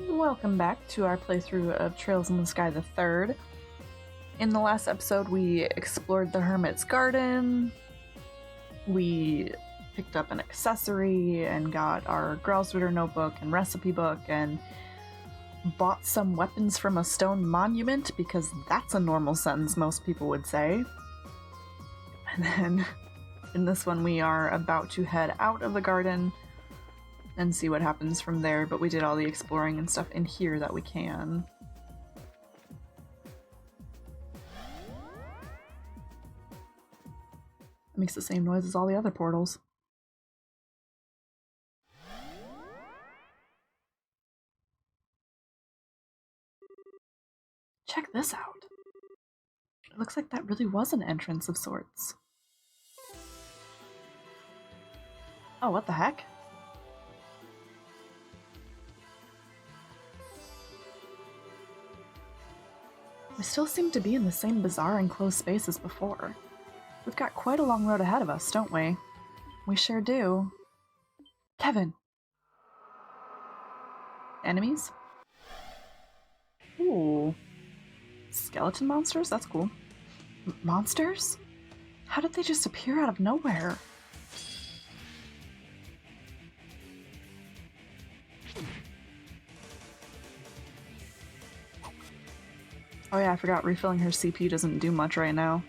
Welcome back to our playthrough of Trails in the Sky the Third. In the last episode, we explored the Hermit's Garden, we picked up an accessory and got our Growlsritter notebook and recipe book and bought some weapons from a stone monument, because that's a normal sentence most people would say. And then in this one, we are about to head out of the garden and see what happens from there, but we did all the exploring and stuff in here that we can. It makes the same noise as all the other portals. Check this out. It looks like that really was an entrance of sorts. Oh, what the heck? We still seem to be in the same bizarre enclosed space as before. We've got quite a long road ahead of us, don't we? We sure do. Kevin! Enemies? Ooh. Skeleton monsters? That's cool. Monsters? How did they just appear out of nowhere? Oh yeah, I forgot refilling her CP doesn't do much right now.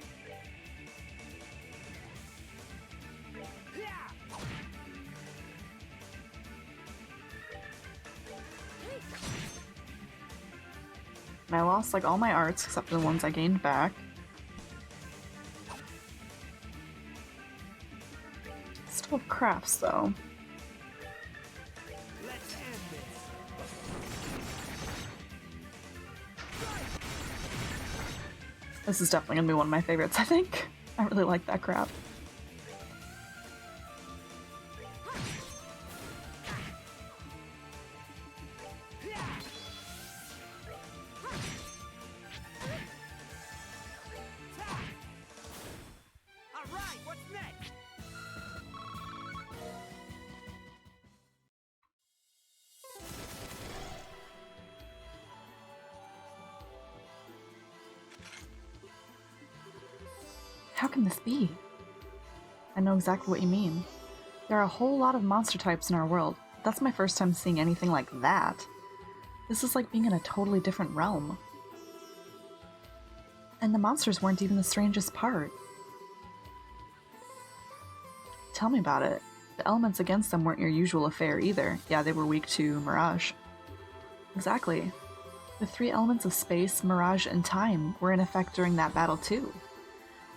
And I lost like all my arts except for the ones I gained back. Still have crafts though. This is definitely gonna be one of my favorites, I think. I really like that crap. Alright, what's next? How can this be? I know exactly what you mean. There are a whole lot of monster types in our world. That's my first time seeing anything like that. This is like being in a totally different realm. And the monsters weren't even the strangest part. Tell me about it. The elements against them weren't your usual affair either. Yeah, they were weak to Mirage. Exactly. The three elements of space, Mirage, and time were in effect during that battle too.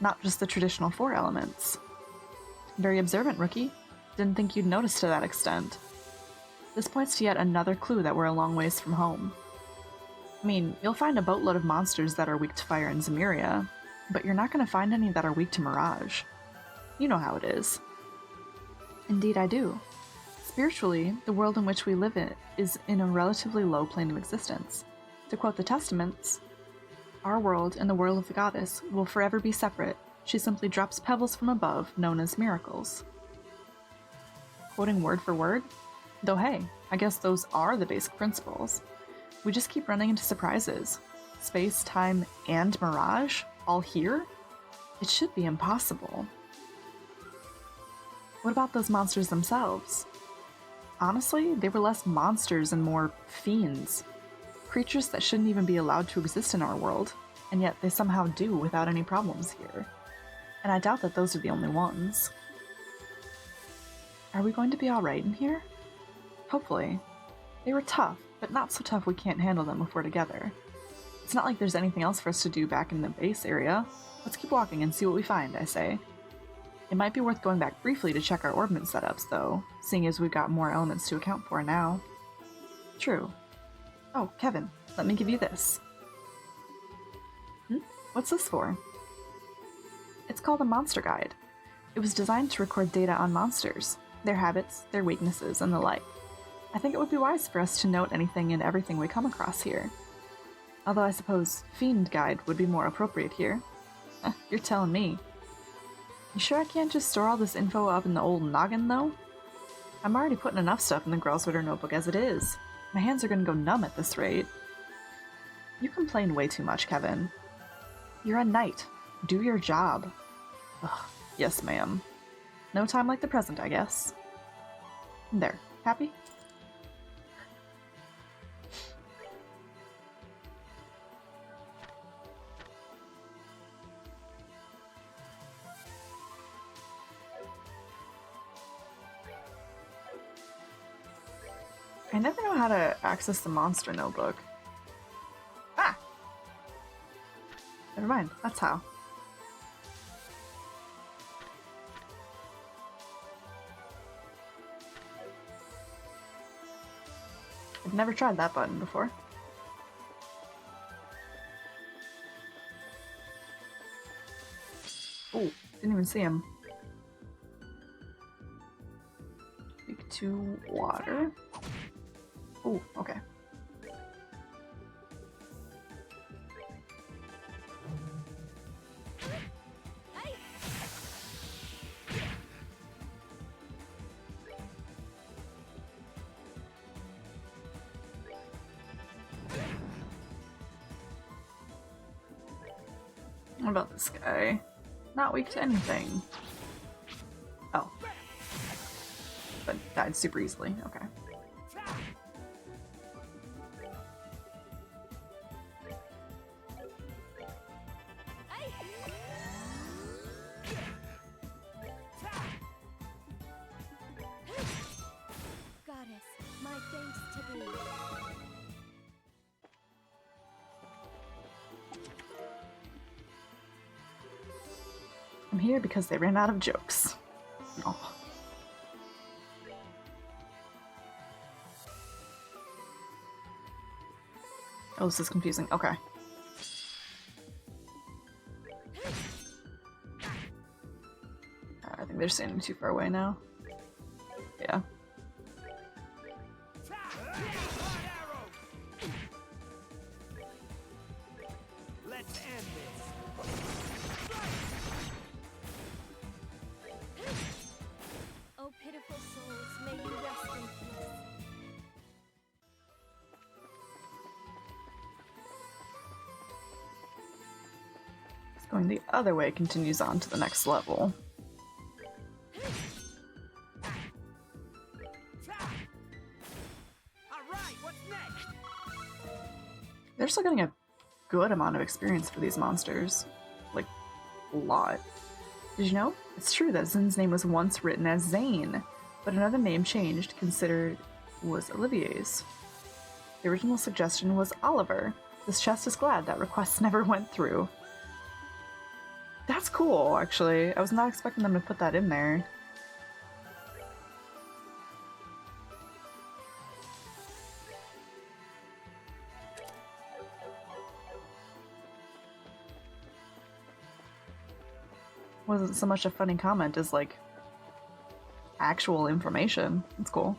Not just the traditional four elements. Very observant, rookie. Didn't think you'd notice to that extent. This points to yet another clue that we're a long ways from home. I mean, you'll find a boatload of monsters that are weak to fire in Zemuria, but you're not going to find any that are weak to Mirage. You know how it is. Indeed I do. Spiritually, the world in which we live in is in a relatively low plane of existence. To quote the Testaments, our world and the world of the goddess will forever be separate. She simply drops pebbles from above, known as miracles. Quoting word for word? Though hey, I guess those are the basic principles. We just keep running into surprises. Space, time, and Mirage? All here? It should be impossible. What about those monsters themselves? Honestly, they were less monsters and more fiends. Creatures that shouldn't even be allowed to exist in our world, and yet they somehow do without any problems here. And I doubt that those are the only ones. Are we going to be alright in here? Hopefully. They were tough, but not so tough we can't handle them if we're together. It's not like there's anything else for us to do back in the base area. Let's keep walking and see what we find, I say. It might be worth going back briefly to check our ordnance setups, though, seeing as we've got more elements to account for now. True. Oh, Kevin, let me give you this. What's this for? It's called a monster guide. It was designed to record data on monsters, their habits, their weaknesses, and the like. I think it would be wise for us to note anything and everything we come across here. Although I suppose Fiend Guide would be more appropriate here. You're telling me. You sure I can't just store all this info up in the old noggin, though? I'm already putting enough stuff in the Growlsritter notebook as it is. My hands are gonna go numb at this rate. You complain way too much, Kevin. You're a knight. Do your job. Ugh, yes, ma'am. No time like the present, I guess. There. Happy? I never know how to access the monster notebook. Ah! Never mind, that's how. I've never tried that button before. Oh, didn't even see him. Speak to water. Oh, okay. What about this guy? Not weak to anything. Oh. But died super easily. Okay. Goddess, my thanks to thee. I'm here because they ran out of jokes. Oh. Oh, this is confusing. Okay. I think they're standing too far away now. Yeah. Let's end this. Oh, pitiful souls, may you rest in peace. Going the other way continues on to the next level. Alright, what's next? They're still getting a good amount of experience for these monsters. Like, a lot. Did you know? It's true that Zin's name was once written as Zane, but another name changed, considered was Olivier's. The original suggestion was Oliver. This chest is glad that request never went through. That's cool, actually. I was not expecting them to put that in there. Wasn't so much a funny comment as like actual information. That's cool.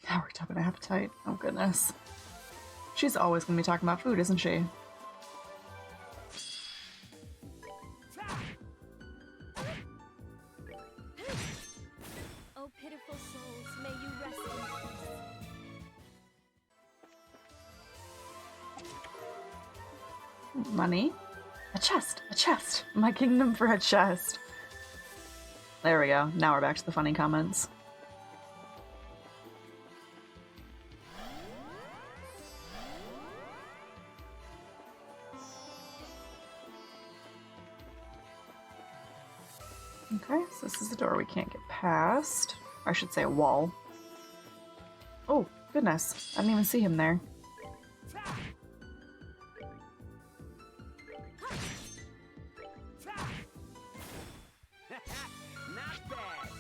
That worked up an appetite. Oh goodness. She's always gonna be talking about food, isn't she? Oh, pitiful souls, may you rest in peace. Money? A chest! A chest! My kingdom for a chest! There we go. Now we're back to the funny comments. Okay, so this is a door we can't get past. Or I should say a wall. Oh, goodness. I didn't even see him there. Not bad.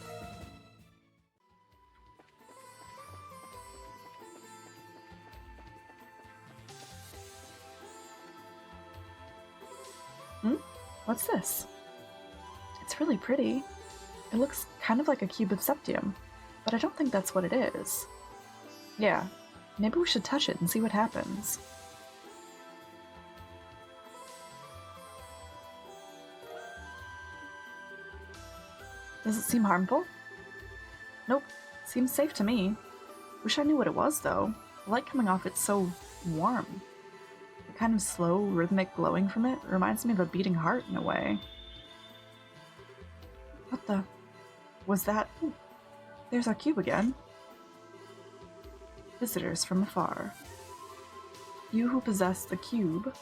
Hmm? What's this? It's really pretty. It looks kind of like a cube of septium, but I don't think that's what it is. Yeah, maybe we should touch it and see what happens. Does it seem harmful? Nope, seems safe to me. Wish I knew what it was, though. The light coming off it's so warm. The kind of slow, rhythmic glowing from it reminds me of a beating heart in a way. What the... was that? Ooh, there's our cube again. Visitors from afar. You who possess the cube.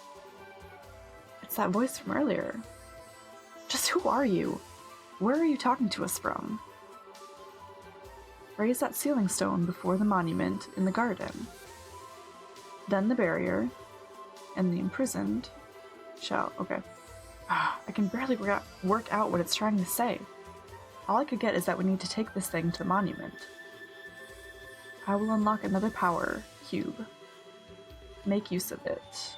It's that voice from earlier. Just who are you? Where are you talking to us from? Raise that sealing stone before the monument in the garden. Then the barrier, and the imprisoned shall... Okay. I can barely work out what it's trying to say. All I could get is that we need to take this thing to the monument. I will unlock another power cube. Make use of it.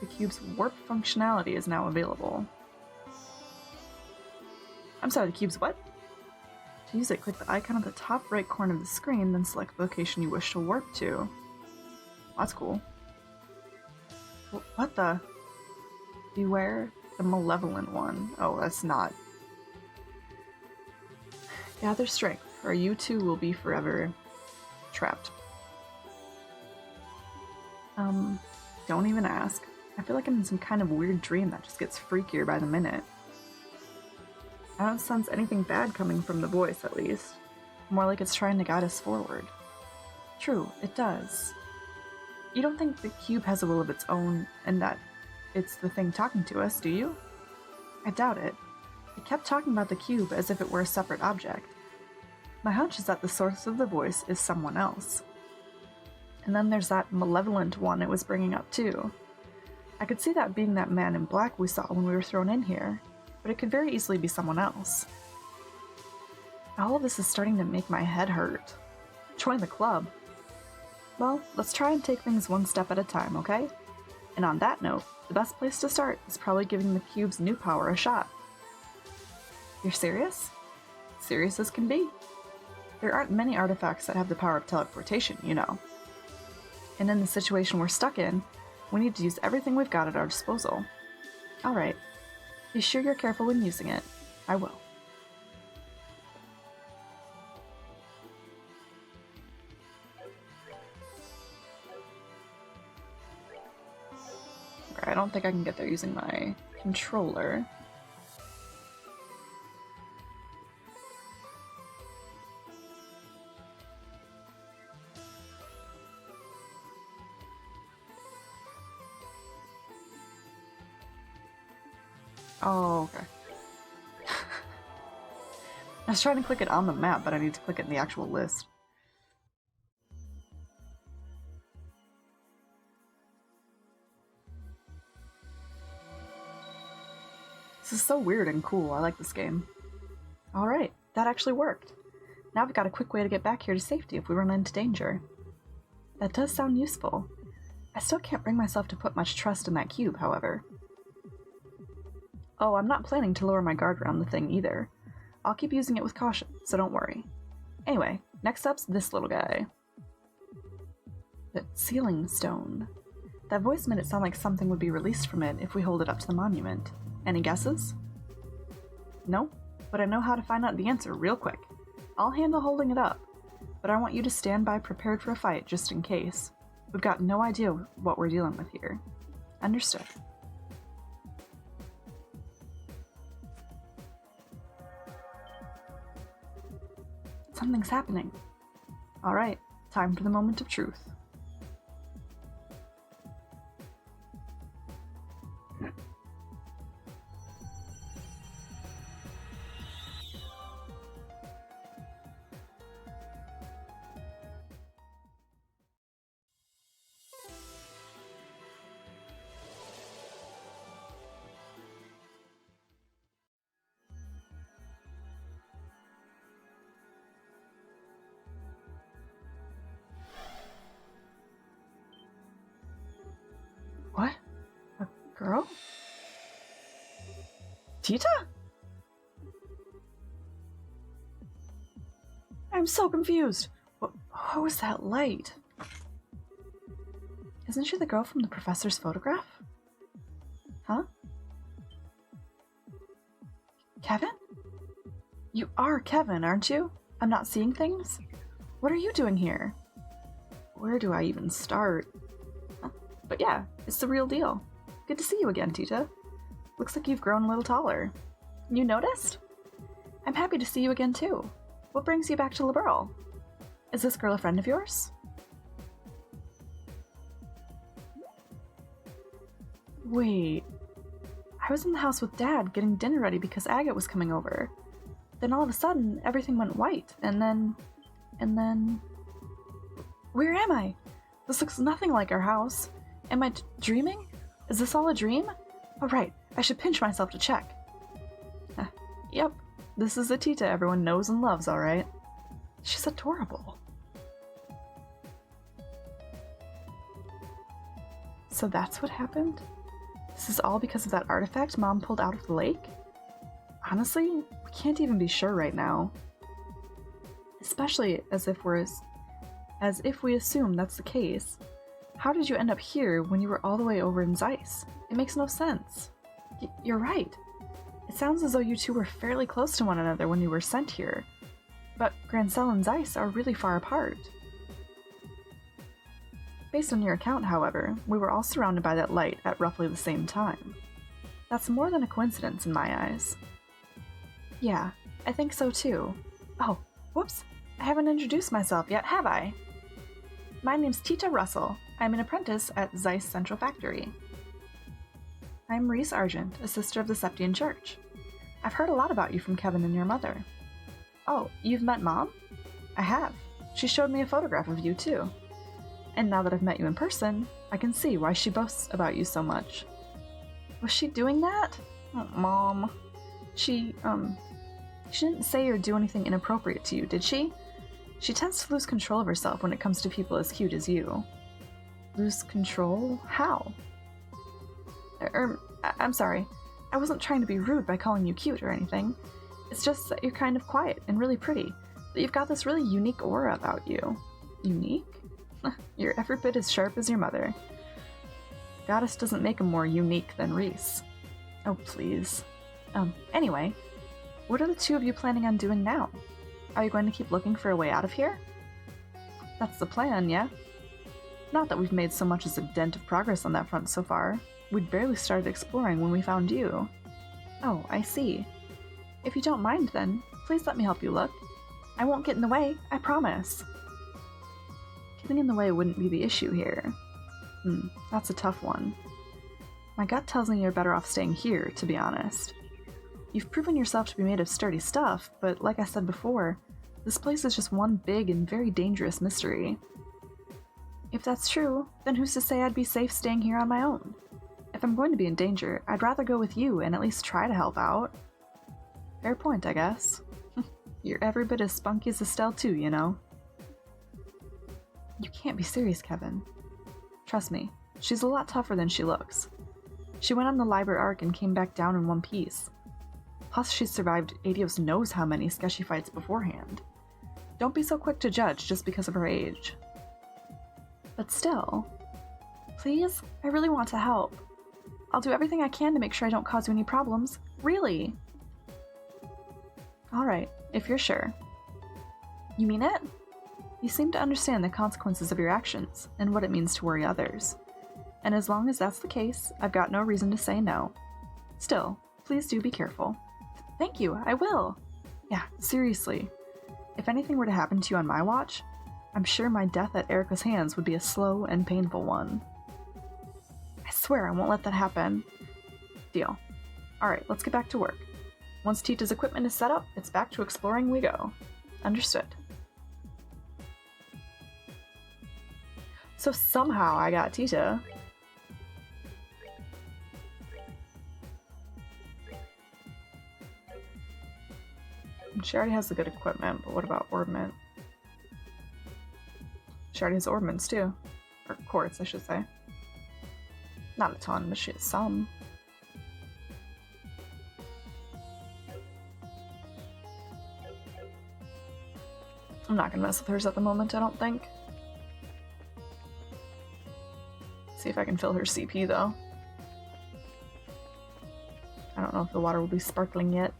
The cube's warp functionality is now available. I'm sorry, the cube's what? To use it, click the icon at the top right corner of the screen, then select the location you wish to warp to. That's cool. What the? Beware the malevolent one. Oh, that's not. Gather strength, or you too will be forever trapped. Don't even ask. I feel like I'm in some kind of weird dream that just gets freakier by the minute. I don't sense anything bad coming from the voice, at least. More like it's trying to guide us forward. True, it does. You don't think the cube has a will of its own, and that it's the thing talking to us, do you? I doubt it. It kept talking about the cube as if it were a separate object. My hunch is that the source of the voice is someone else. And then there's that malevolent one it was bringing up too. I could see that being that man in black we saw when we were thrown in here, but it could very easily be someone else. All of this is starting to make my head hurt. Join the club. Well, let's try and take things one step at a time, okay? And on that note, the best place to start is probably giving the cube's new power a shot. You're serious? Serious as can be. There aren't many artifacts that have the power of teleportation, you know. And in the situation we're stuck in, we need to use everything we've got at our disposal. Alright. Be sure you're careful when using it. I will. Okay, I don't think I can get there using my controller. Oh, okay. I was trying to click it on the map, but I need to click it in the actual list. This is so weird and cool. I like this game. Alright, that actually worked. Now we've got a quick way to get back here to safety if we run into danger. That does sound useful. I still can't bring myself to put much trust in that cube, however. Oh, I'm not planning to lower my guard around the thing either. I'll keep using it with caution, so don't worry. Anyway, next up's this little guy. The sealing stone. That voice made it sound like something would be released from it if we hold it up to the monument. Any guesses? No, but I know how to find out the answer real quick. I'll handle holding it up, but I want you to stand by prepared for a fight just in case. We've got no idea what we're dealing with here. Understood. Something's happening. Alright, time for the moment of truth. What? A girl? Tita? I'm so confused. What was that light? Isn't she the girl from the professor's photograph? Huh? Kevin? You are Kevin, aren't you? I'm not seeing things? What are you doing here? Where do I even start? But yeah, it's the real deal. Good to see you again, Tita. Looks like you've grown a little taller. You noticed? I'm happy to see you again, too. What brings you back to Liberl? Is this girl a friend of yours? Wait. I was in the house with Dad getting dinner ready because Agate was coming over. Then all of a sudden, everything went white, and then... Where am I? This looks nothing like our house. Am I dreaming? Is this all a dream? Oh right, I should pinch myself to check. Yep, this is the Tita everyone knows and loves, alright. She's adorable. So that's what happened? This is all because of that artifact Mom pulled out of the lake? Honestly, we can't even be sure right now. Especially as if we assume that's the case. How did you end up here when you were all the way over in Zeiss? It makes no sense. You're right. It sounds as though you two were fairly close to one another when you were sent here. But Grancel and Zeiss are really far apart. Based on your account, however, we were all surrounded by that light at roughly the same time. That's more than a coincidence in my eyes. Yeah, I think so too. Oh, whoops, I haven't introduced myself yet, have I? My name's Tita Russell. I'm an apprentice at Zeiss Central Factory. I'm Reese Argent, a sister of the Septian Church. I've heard a lot about you from Kevin and your mother. Oh, you've met Mom? I have. She showed me a photograph of you, too. And now that I've met you in person, I can see why she boasts about you so much. Was she doing that? Oh, Mom. She didn't say or do anything inappropriate to you, did she? She tends to lose control of herself when it comes to people as cute as you. Lose control? How? I'm sorry. I wasn't trying to be rude by calling you cute or anything. It's just that you're kind of quiet and really pretty. That you've got this really unique aura about you. Unique? You're every bit as sharp as your mother. Goddess doesn't make him more unique than Reese. Oh, please. Anyway, what are the two of you planning on doing now? Are you going to keep looking for a way out of here? That's the plan, yeah? Not that we've made so much as a dent of progress on that front so far. We'd barely started exploring when we found you. Oh, I see. If you don't mind then, please let me help you look. I won't get in the way, I promise. Getting in the way wouldn't be the issue here. That's a tough one. My gut tells me you're better off staying here, to be honest. You've proven yourself to be made of sturdy stuff, but like I said before, this place is just one big and very dangerous mystery. If that's true, then who's to say I'd be safe staying here on my own? If I'm going to be in danger, I'd rather go with you and at least try to help out. Fair point, I guess. You're every bit as spunky as Estelle too, you know? You can't be serious, Kevin. Trust me, she's a lot tougher than she looks. She went on the Liber Arc and came back down in one piece. Plus, she's survived Adios knows how many sketchy fights beforehand. Don't be so quick to judge just because of her age. But still, please, I really want to help. I'll do everything I can to make sure I don't cause you any problems. Really. Alright, if you're sure. You mean it? You seem to understand the consequences of your actions, and what it means to worry others. And as long as that's the case, I've got no reason to say no. Still, please do be careful. Thank you, I will! Yeah, seriously. If anything were to happen to you on my watch, I'm sure my death at Erica's hands would be a slow and painful one. I swear I won't let that happen. Deal. Alright, let's get back to work. Once Tita's equipment is set up, it's back to exploring we go. Understood. So somehow I got Tita. She already has the good equipment, but what about orbment? She already has orbments too. Or quartz, I should say. Not a ton, but she has some. I'm not gonna mess with hers at the moment, I don't think. See if I can fill her CP though. I don't know if the water will be sparkling yet.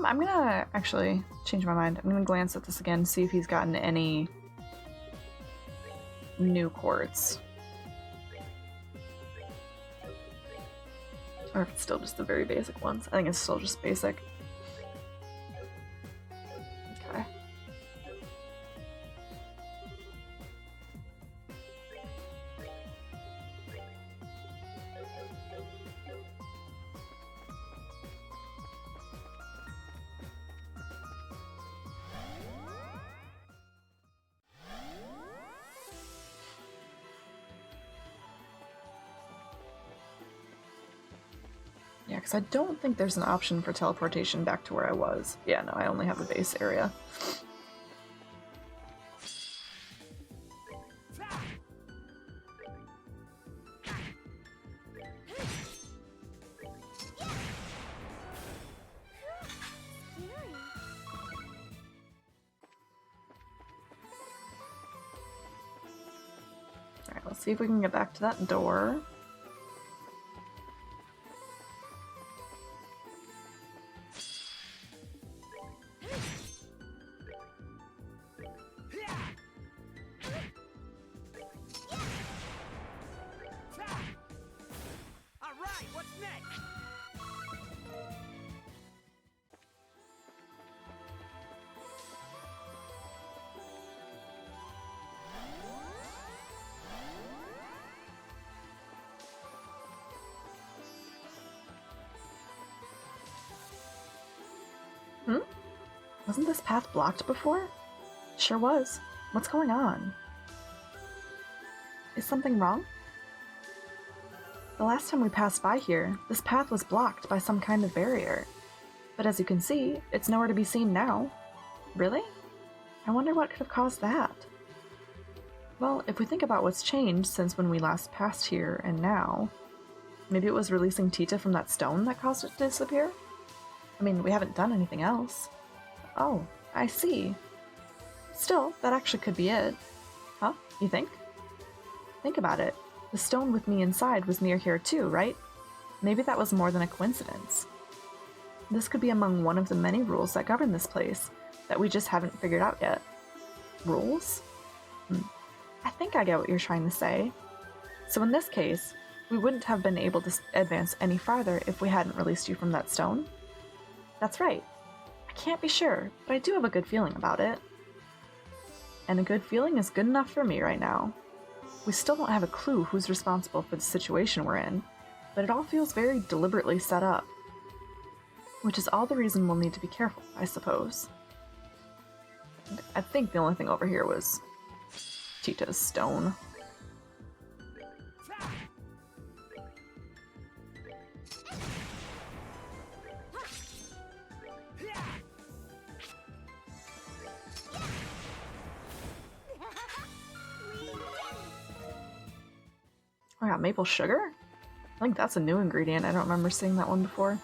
I'm gonna actually change my mind. I'm gonna glance at this again, see if he's gotten any new quartz. Or if it's still just the very basic ones. I think it's still just basic. Okay. Yeah, because I don't think there's an option for teleportation back to where I was. Yeah, no, I only have the base area. Alright, let's see if we can get back to that door. Alright, what's next? Wasn't this path blocked before? Sure was. What's going on? Is something wrong? The last time we passed by here, this path was blocked by some kind of barrier. But as you can see, it's nowhere to be seen now. Really? I wonder what could have caused that. Well, if we think about what's changed since when we last passed here and now, maybe it was releasing Tita from that stone that caused it to disappear? I mean, we haven't done anything else. Oh, I see. Still, that actually could be it. Huh? You think? Think about it. The stone with me inside was near here too, right? Maybe that was more than a coincidence. This could be among one of the many rules that govern this place that we just haven't figured out yet. Rules? I think I get what you're trying to say. So in this case, we wouldn't have been able to advance any farther if we hadn't released you from that stone? That's right. I can't be sure, but I do have a good feeling about it. And a good feeling is good enough for me right now. We still don't have a clue who's responsible for the situation we're in, but it all feels very deliberately set up. Which is all the reason we'll need to be careful, I suppose. I think the only thing over here was Tita's stone. I got maple sugar? I think that's a new ingredient. I don't remember seeing that one before.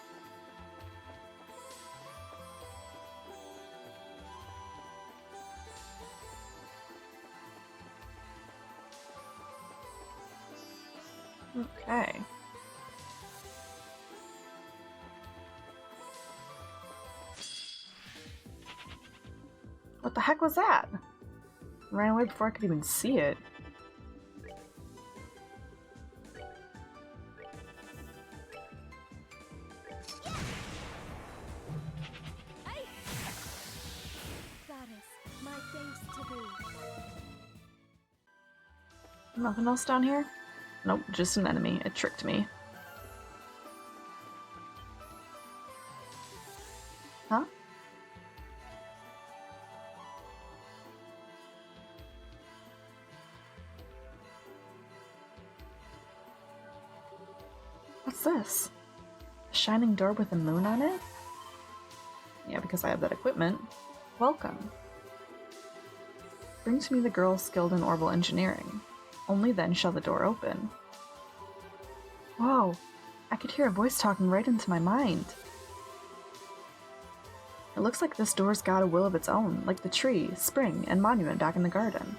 Okay. What the heck was that? I ran away before I could even see it. Goddess, my thanks to thee. Nothing else down here? Nope, just an enemy. It tricked me. Huh? What's this? A shining door with a moon on it? Yeah, because I have that equipment. Welcome. Bring to me the girl skilled in orbital engineering. Only then shall the door open. Whoa, I could hear a voice talking right into my mind. It looks like this door's got a will of its own, like the tree, spring, and monument back in the garden.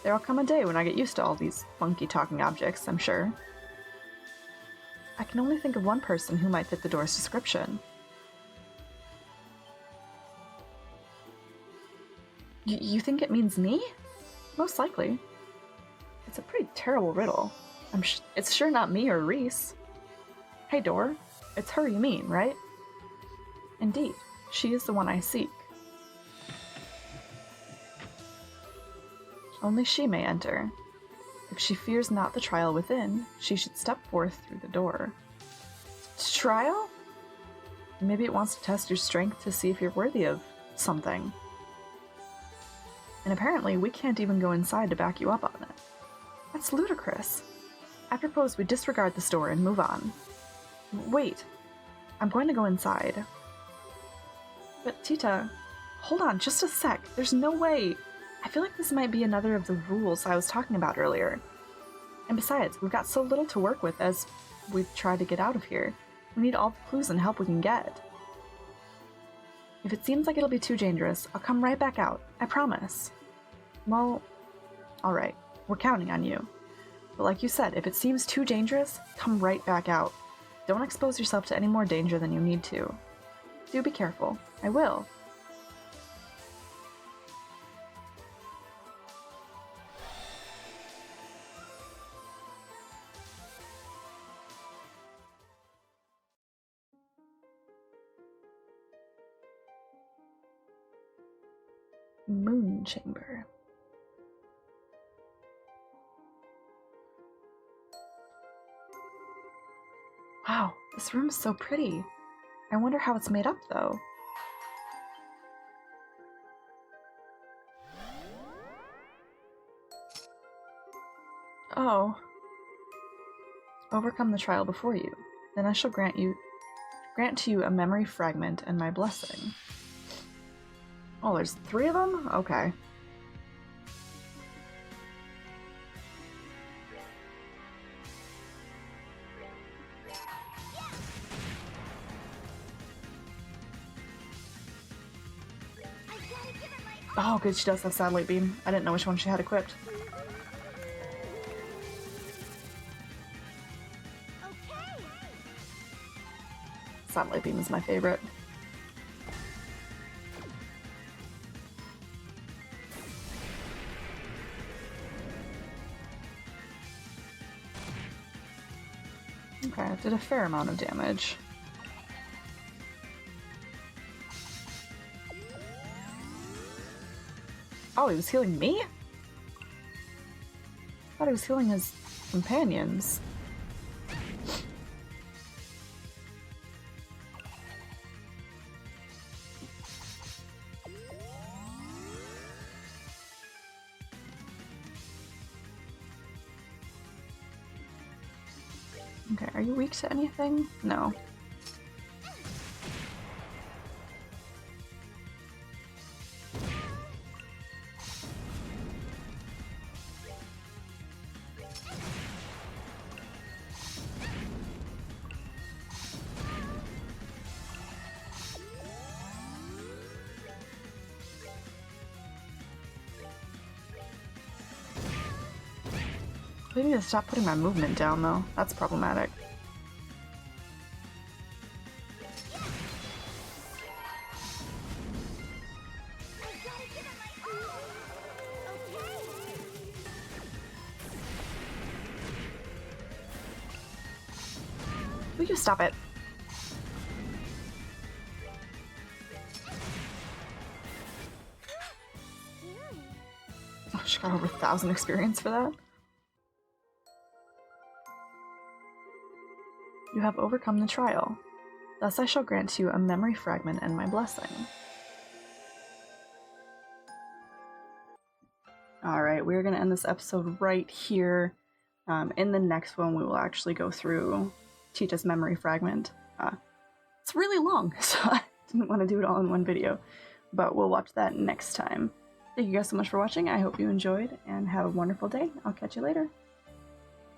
There'll come a day when I get used to all these funky talking objects, I'm sure. I can only think of one person who might fit the door's description. You think it means me? Most likely. It's a pretty terrible riddle. It's sure not me or Reese. Hey, door. It's her you mean, right? Indeed. She is the one I seek. Only she may enter. If she fears not the trial within, she should step forth through the door. Trial? Maybe it wants to test your strength to see if you're worthy of something. And apparently we can't even go inside to back you up on it. That's ludicrous. I propose we disregard this door and move on. Wait. I'm going to go inside. But Tita, hold on just a sec. There's no way. I feel like this might be another of the rules I was talking about earlier. And besides, we've got so little to work with as we try to get out of here. We need all the clues and help we can get. If it seems like it'll be too dangerous, I'll come right back out. I promise. Well, alright. We're counting on you. But like you said, if it seems too dangerous, come right back out. Don't expose yourself to any more danger than you need to. Do be careful. I will. Moon chamber. Wow, this room's so pretty. I wonder how it's made up, though. Oh. Overcome the trial before you. Then I shall grant to you a memory fragment and my blessing. Oh, there's 3 of them? Okay. Oh, good, she does have Satellite Beam. I didn't know which one she had equipped. Okay. Satellite Beam is my favorite. Okay, it did a fair amount of damage. Oh, he was healing me? I thought he was healing his companions. Okay, are you weak to anything? No. I need to stop putting my movement down, though. That's problematic. Will you stop it? Oh, she got over 1,000 experience for that. You have overcome the trial. Thus I shall grant you a memory fragment and my blessing. Alright, we're going to end this episode right here. In the next one, we will actually go through Tita's memory fragment. It's really long, so I didn't want to do it all in one video, but we'll watch that next time. Thank you guys so much for watching. I hope you enjoyed, and have a wonderful day. I'll catch you later.